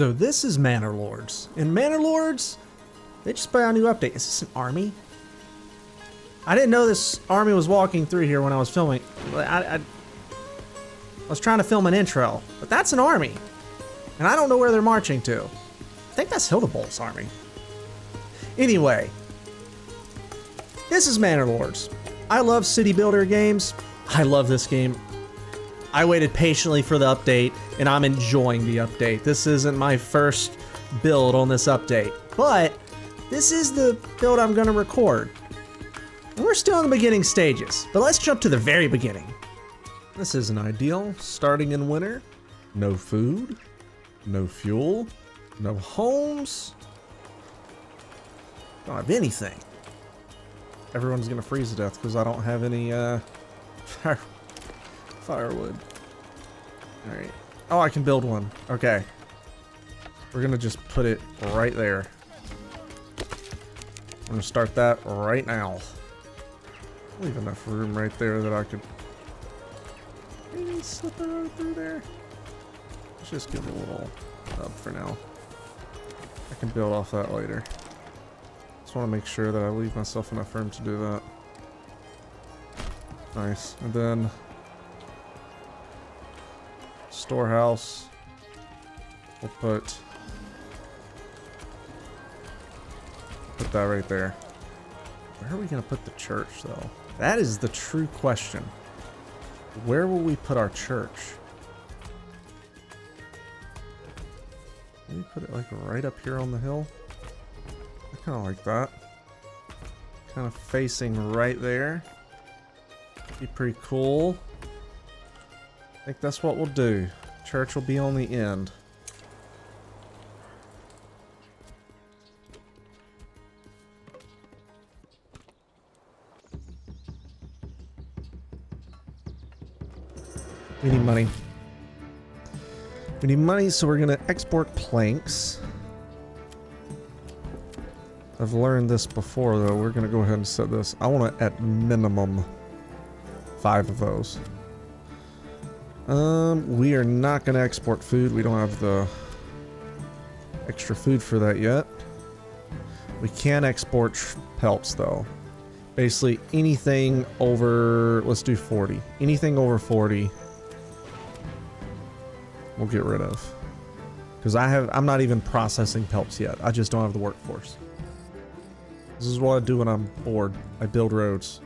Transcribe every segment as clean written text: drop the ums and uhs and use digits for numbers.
So this is Manor Lords. In Manor Lords, they just put out a new update. Is this an army? I didn't know this army was walking through here when I was filming. I was trying to film an intro, but that's an army. And I don't know where they're marching to. I think that's Hildebolt's army. Anyway, this is Manor Lords. I love city builder games. I love this game. I waited patiently for the update, and I'm enjoying the update. This isn't my first build on this update, but this is the build I'm gonna record. And we're still in the beginning stages, but let's jump to the very beginning. This isn't ideal. Starting in winter, no food, no fuel, no homes. Don't have anything. Everyone's gonna freeze to death because I don't have any firewood. All right. Oh, I can build one. Okay. We're gonna just put it right there. I'm gonna start that right now. Leave enough room right there that I could maybe slip a road through there. Let's just give it a little hub for now. I can build off that later. Just want to make sure that I leave myself enough room to do that. Nice. And then storehouse. We'll put that right there. Where are we gonna put the church though? That is the true question. Where will we put our church? Can we put it like right up here on the hill? I kind of like that. Kind of facing right there. Be pretty cool. I think that's what we'll do. Church will be on the end. We need money. We need money, so we're gonna export planks. I've learned this before though. We're gonna go ahead and set this. I want to at minimum 5 of those. We are not gonna export food. We don't have the extra food for that yet. We can export pelts though. Basically anything over, let's do 40. Anything over 40 we'll get rid of. Because I'm not even processing pelts yet. I just don't have the workforce. This is what I do when I'm bored. I build roads.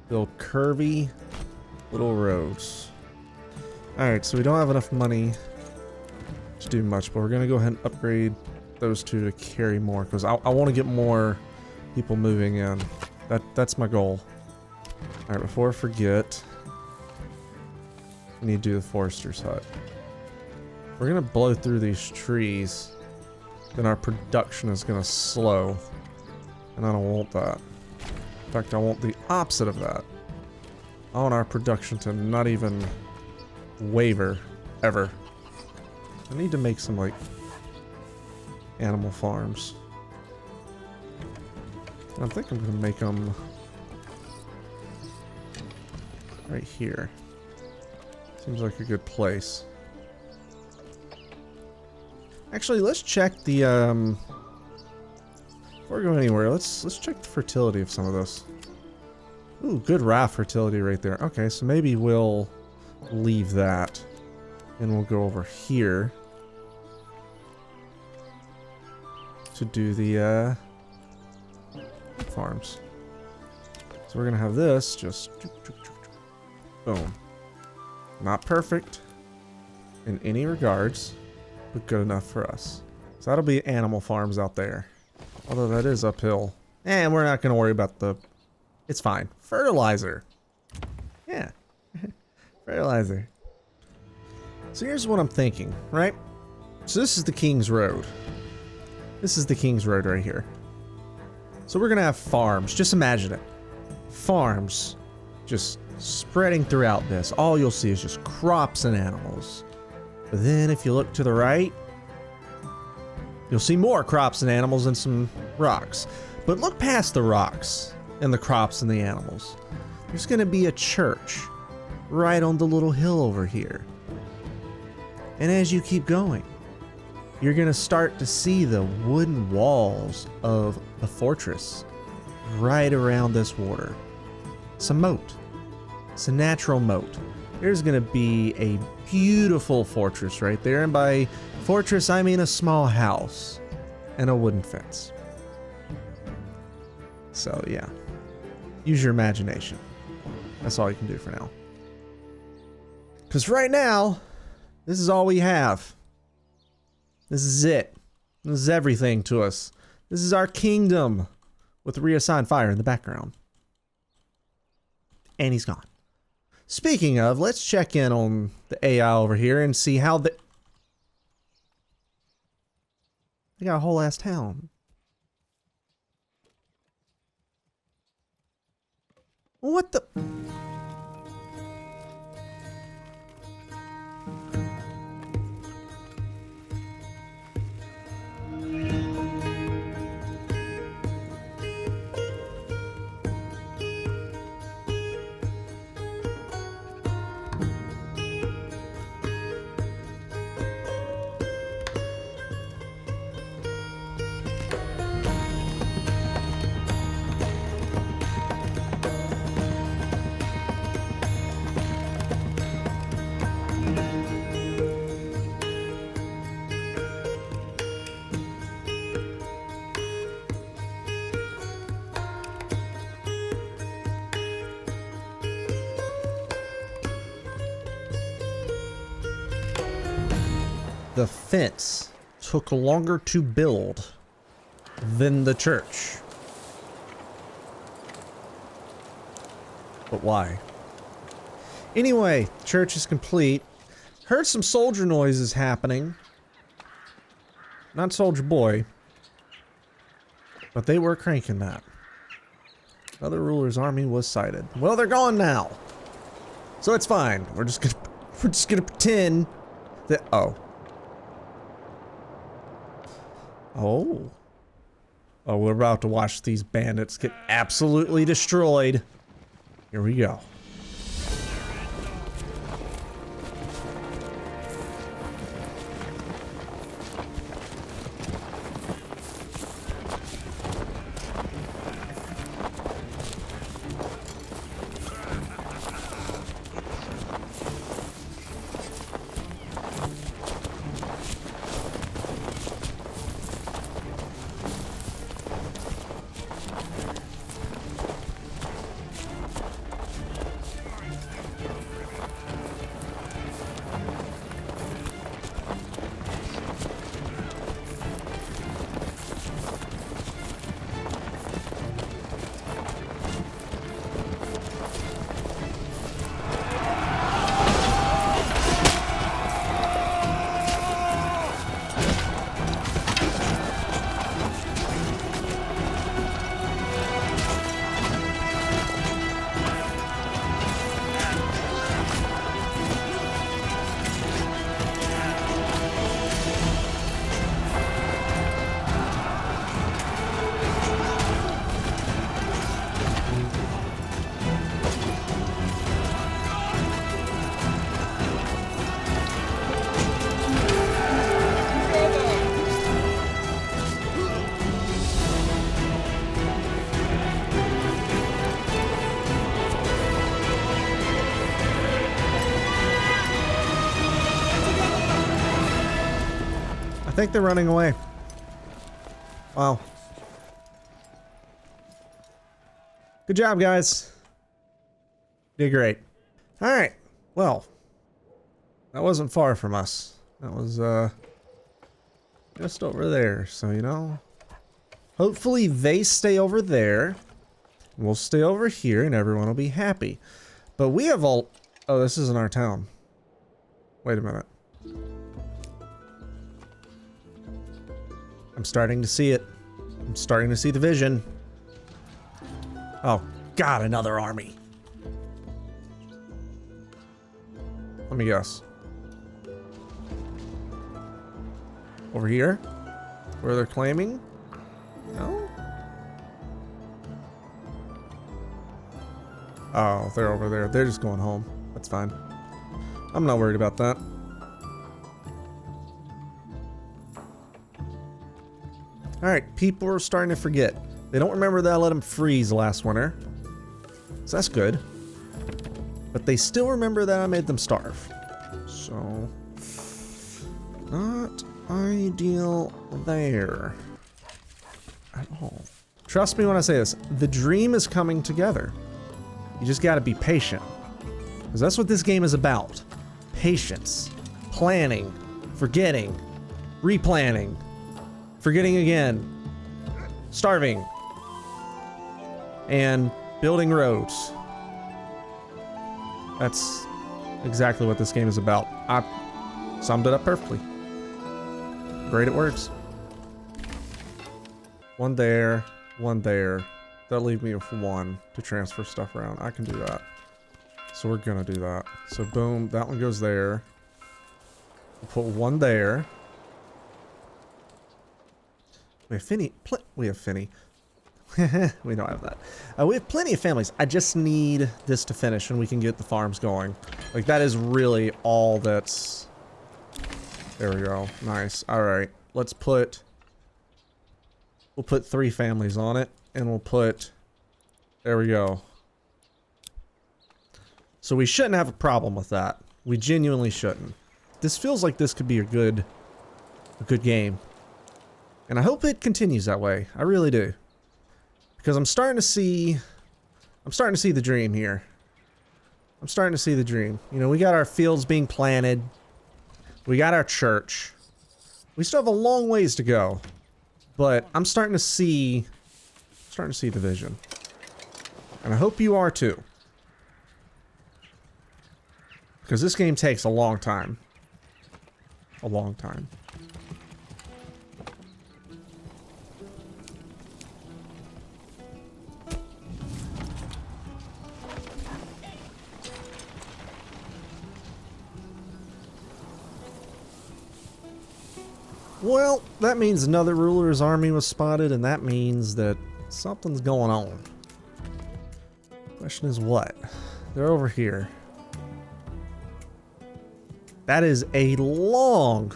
Build curvy little roads. Alright, so we don't have enough money to do much, but we're going to go ahead and upgrade those two to carry more, because I want to get more people moving in. That's my goal. Alright, before I forget, we need to do the forester's hut. We're going to blow through these trees, then our production is going to slow. And I don't want that. In fact, I want the opposite of that. I want our production to not even waver, ever. I need to make some, like, animal farms. I think I'm going to make them right here. Seems like a good place. Actually, let's check the, before we go anywhere, let's check the fertility of some of this. Ooh, good raft fertility right there. Okay, so maybe we'll leave that. And we'll go over here to do the farms. So we're gonna have this just boom. Not perfect in any regards, but good enough for us. So that'll be animal farms out there. Although that is uphill. And we're not going to worry about the... It's fine. Fertilizer. Yeah. Fertilizer. So here's what I'm thinking, right? So this is the King's Road. This is the King's Road right here. So we're going to have farms. Just imagine it. Farms. Just spreading throughout this. All you'll see is just crops and animals. But then if you look to the right, you'll see more crops and animals and some rocks. But look past the rocks and the crops and the animals. There's going to be a church right on the little hill over here. And as you keep going, you're gonna start to see the wooden walls of the fortress right around this water. It's a moat. It's a natural moat. There's gonna be a beautiful fortress right there, and by fortress I mean a small house and a wooden fence. So yeah, use your imagination. That's all you can do for now. Because right now, this is all we have. This is it. This is everything to us. This is our kingdom with reassigned fire in the background. And he's gone. Speaking of, let's check in on the AI over here and see how they got a whole ass town. What the? The fence took longer to build than the church. But why? Anyway, church is complete. Heard some soldier noises happening. Not Soldier Boy, but they were cranking that. Other ruler's army was sighted. Well, they're gone now, so it's fine. We're just gonna pretend that. Oh, we're about to watch these bandits get absolutely destroyed. Here we go. I think they're running away. Wow. Good job, guys. Did great. All right. Well, that wasn't far from us. That was just over there. So, you know, hopefully they stay over there. We'll stay over here and everyone will be happy. But we have all... Oh, this isn't our town. Wait a minute. I'm starting to see it. I'm starting to see the vision. Oh, God, another army. Let me guess. Over here? Where they're claiming? No? Oh, they're over there. They're just going home. That's fine. I'm not worried about that. All right, people are starting to forget. They don't remember that I let them freeze last winter. So that's good. But they still remember that I made them starve. So, not ideal there at all. Trust me when I say this, the dream is coming together. You just gotta be patient. Because that's what this game is about. Patience. Planning. Forgetting. Replanning. Forgetting again. Starving. And building roads. That's exactly what this game is about. I summed it up perfectly. Great, it works. One there, one there. That'll leave me with one to transfer stuff around. I can do that. So we're gonna do that. So boom, that one goes there. We'll put one there. We have Finny. We have Finny. We don't have that. We have plenty of families. I just need this to finish and we can get the farms going. Like, that is really all that's... There we go. Nice. Alright. Let's put... We'll put 3 families on it. And we'll put... There we go. So we shouldn't have a problem with that. We genuinely shouldn't. This feels like this could be a good game. And I hope it continues that way. I really do. Because I'm starting to see the dream here. I'm starting to see the dream. You know, we got our fields being planted. We got our church. We still have a long ways to go. But I'm starting to see the vision. And I hope you are too. Because this game takes a long time. A long time. Well, that means another ruler's army was spotted, and that means that something's going on. Question is what? They're over here. That is a long...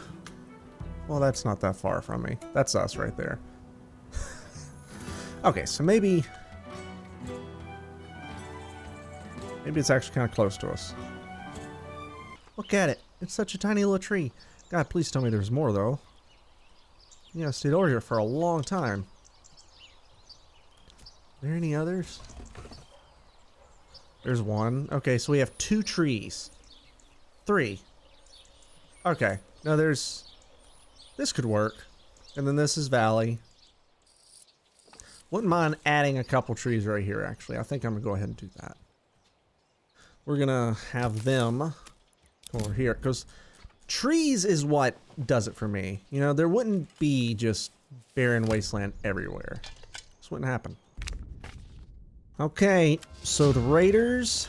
Well, that's not that far from me. That's us right there. Okay, so maybe it's actually kind of close to us. Look at it. It's such a tiny little tree. God, please tell me there's more, though. Yeah, I stayed over here for a long time. Are there any others? There's one. Okay, so we have 2 trees. 3. Okay. Now there's... This could work. And then this is valley. Wouldn't mind adding a couple trees right here, actually. I think I'm going to go ahead and do that. We're going to have them over here. Because trees is what does it for me. You know, there wouldn't be just barren wasteland everywhere. This wouldn't happen. Okay, so the raiders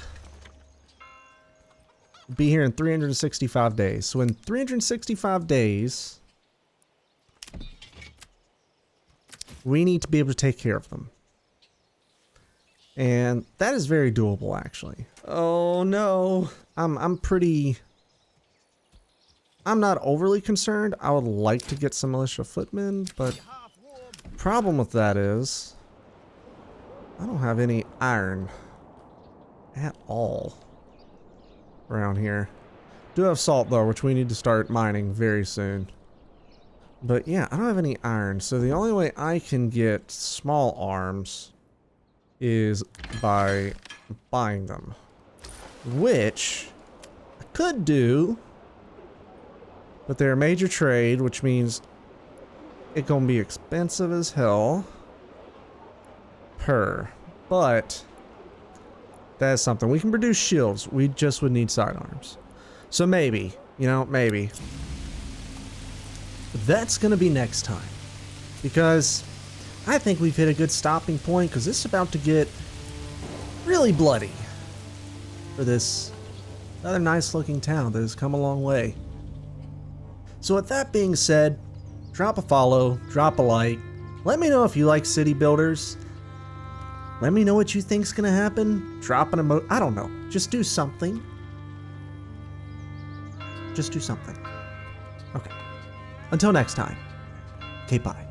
will be here in 365 days. So in 365 days, we need to be able to take care of them. And that is very doable, actually. Oh no, I'm not overly concerned. I would like to get some militia footmen, but the problem with that is I don't have any iron at all around here. Do have salt though, which we need to start mining very soon. But yeah, I don't have any iron, so the only way I can get small arms is by buying them, which I could do. But they're a major trade, which means it's gonna be expensive as hell per. But that's something. We can produce shields. We just would need sidearms. So maybe, you know, maybe. But that's gonna be next time. Because I think we've hit a good stopping point, because this is about to get really bloody for this another nice looking town that has come a long way. So with that being said, drop a follow, drop a like. Let me know if you like city builders. Let me know what you think's gonna happen. Drop an emote. I don't know. Just do something. Just do something. Okay. Until next time. Okay, bye.